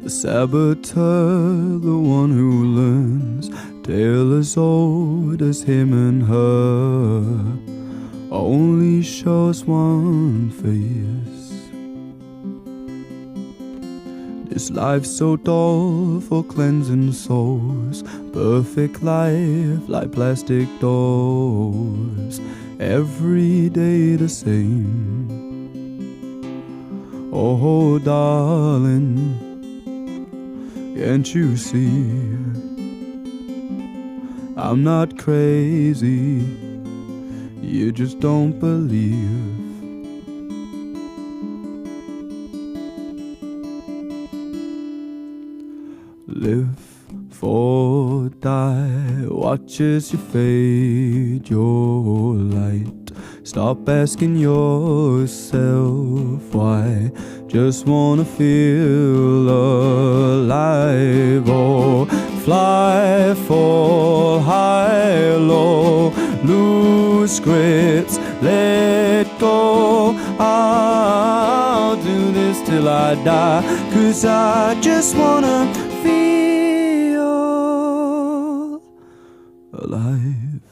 The saboteur, the one who learns, tale as old as him and her, only shows one face. This life so dull for cleansing souls, perfect life like plastic doors, every day the same. Oh darling, can't you see? I'm not crazy, you just don't believe. Live or die, watch as you fade your light. Stop asking yourself why, just wanna feel alive. Or fly, fall high, low, lose grips, let go. I'll do this till I die, 'cause I just wanna feel alive.